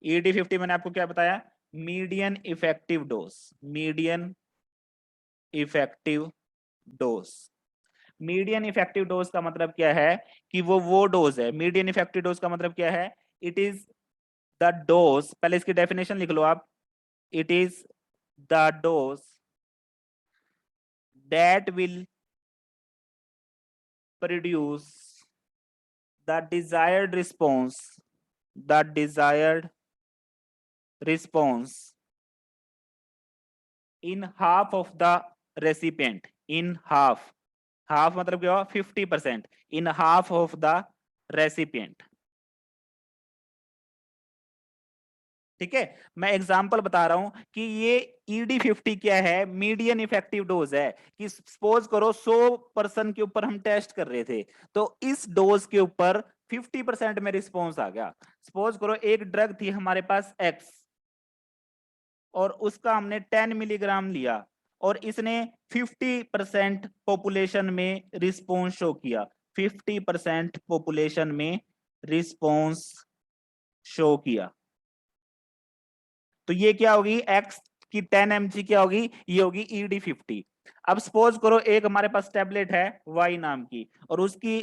ED50 मैंने आपको क्या बताया, median effective dose, median effective dose. Median effective dose का मतलब क्या है कि वो डोज है। मीडियन इफेक्टिव डोज का मतलब क्या है, इट इज द डोज, पहले इसकी डेफिनेशन लिख लो आप, it is the dose that will produce the desired response, the desired response in half of the recipient, in half, half मतलब क्या हुआ, 50%, in half of the recipient. ठीक है, मैं एग्जांपल बता रहा हूं कि ये ED50 क्या है, मीडियन इफेक्टिव डोज है। कि सपोज करो 100 पर्सन के ऊपर हम टेस्ट कर रहे थे, तो इस डोज के ऊपर 50% में रिस्पॉन्स आ गया। सपोज करो एक ड्रग थी हमारे पास X, और उसका हमने 10 मिलीग्राम लिया, और इसने 50% पॉपुलेशन में रिस्पॉन्स शो किया, 50% पॉपुलेशन में रिस्पॉन्स शो किया। तो ये क्या होगी, X की 10 mg क्या होगी, ये होगी ED50। अब सपोज करो एक हमारे पास टैबलेट है Y नाम की, और उसकी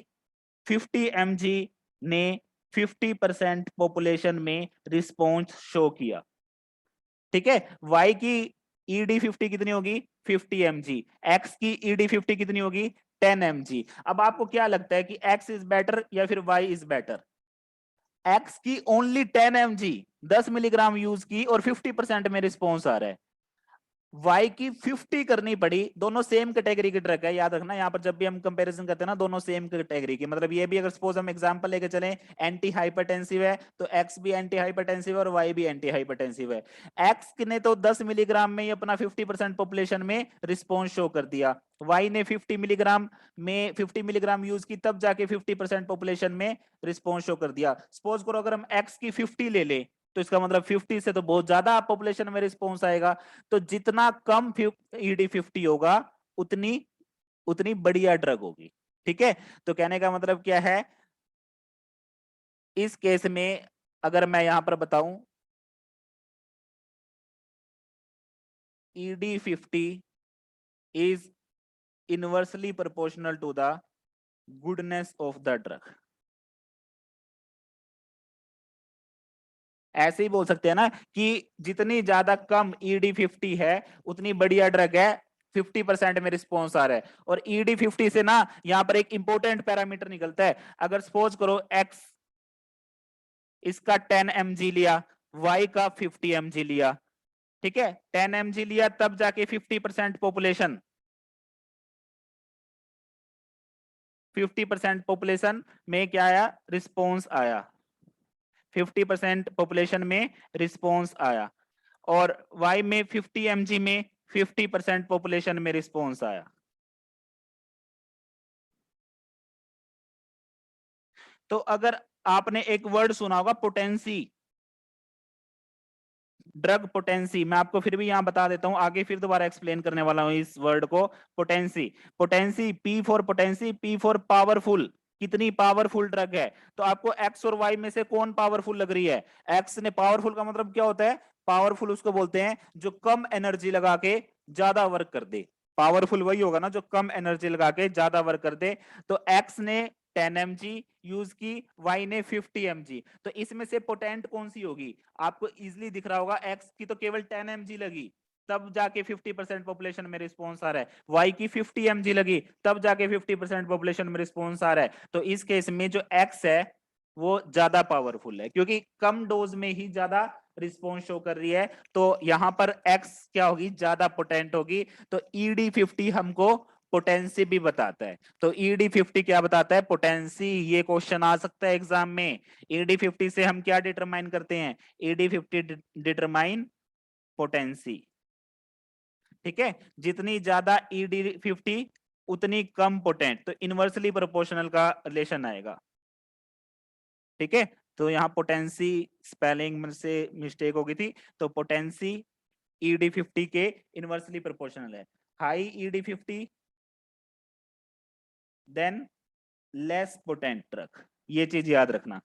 50 mg ने 50% पॉपुलेशन में रिस्पॉन्स शो किया। ठीक है, Y की ED50 कितनी होगी, 50 mg, X की ED50 कितनी होगी, 10 mg। अब आपको क्या लगता है कि X इज बेटर या फिर Y इज बेटर? X की ओनली 10 mg, 10 मिलीग्राम यूज की और 50% में रिस्पॉन्स आ रहा है। Y की 50 करनी पड़ी, दोनों सेम कैटेगरी की ड्रग है, याद रखना यहां पर जब भी हम कंपैरिजन करते हैं ना, दोनों सेम कैटेगरी की, मतलब ये भी अगर सपोज हम एग्जांपल लेके चलें, एंटी हाइपरटेंसिव है तो X भी एंटी हाइपरटेंसिव है और Y भी एंटी हाइपरटेंसिव है। X ने तो 10 मिलीग्राम में ही अपना 50% पॉपुलेशन में रिस्पॉन्स शो कर दिया, Y ने 50 मिलीग्राम में 50 मिलीग्राम यूज की, तब जाके 50% पॉपुलेशन में रिस्पॉन्स शो कर दिया। सपोज करो अगर हम X की 50 ले ले, तो इसका मतलब 50 से तो बहुत ज्यादा पॉपुलेशन में रिस्पॉन्स आएगा। तो जितना कम ED50 होगा, उतनी उतनी बढ़िया ड्रग होगी। ठीक है, तो कहने का मतलब क्या है, इस केस में अगर मैं यहां पर बताऊं, ED50 is inversely proportional to the goodness of the drug. ऐसे ही बोल सकते हैं ना कि जितनी ज्यादा कम ED50 है, उतनी बढ़िया ड्रग है, 50% में रिस्पॉन्स आ रहा है। और ED50 से ना यहां पर एक इंपॉर्टेंट पैरामीटर निकलता है। अगर सपोज करो X इसका 10 mg लिया, Y का 50 mg लिया, ठीक है, 10 mg लिया तब जाके 50% पॉपुलेशन, 50% पॉपुलेशन में क्या आया, रिस्पॉन्स आया, 50% पॉपुलेशन में रिस्पॉन्स आया। और Y में 50 mg में 50% पॉपुलेशन में रिस्पॉन्स आया। तो अगर आपने एक वर्ड सुना होगा पोटेंसी, ड्रग पोटेंसी, मैं आपको फिर भी यहां बता देता हूं, आगे फिर दोबारा एक्सप्लेन करने वाला हूं इस वर्ड को। Potency, potency, P for potency, P for powerful, कितनी पावरफुल ड्रग है। तो आपको X और Y में से कौन पावरफुल लग रही है? X ने, पावरफुल का मतलब क्या होता है, पावरफुल उसको बोलते हैं जो कम एनर्जी लगा के ज्यादा वर्क कर दे। पावरफुल वही होगा ना जो कम एनर्जी लगा के ज्यादा वर्क कर दे। तो X ने 10 mg यूज की, Y ने 50 mg, तो इसमें से पोटेंट कौन सी होगी? आपको इजीली दिख रहा होगा, X की तो केवल 10 mg लगी, तब जाके 50% पॉपुलेशन में रिस्पॉन्स आ रहा है। Y की 50 mg लगी, तब जाके 50% पॉपुलेशन में रिस्पॉन्स आ रहा है। तो इस केस में जो X है वो ज्यादा पावरफुल है, क्योंकि कम डोज में ही ज्यादा रिस्पॉन्स शो कर रही है। तो यहां पर X क्या होगी, ज्यादा पोटेंट होगी। तो ED50 हमको पोटेंसी भी बताता है। तो ED50 क्या बताता है, पोटेंसी। ये क्वेश्चन आ सकता है एग्जाम में। ED50 से हम क्या डिटरमाइन करते हैं, ED50 डिटरमाइन पोटेंसी। ठीक है, जितनी ज्यादा ED50 उतनी कम पोटेंट, तो इनवर्सली प्रोपोर्शनल का रिलेशन आएगा। ठीक है, तो यहाँ पोटेंसी स्पेलिंग में से मिस्टेक हो गई थी, तो पोटेंसी ED50 के इनवर्सली प्रोपोर्शनल है। High ED50 than less potent drug, ये चीज याद रखना।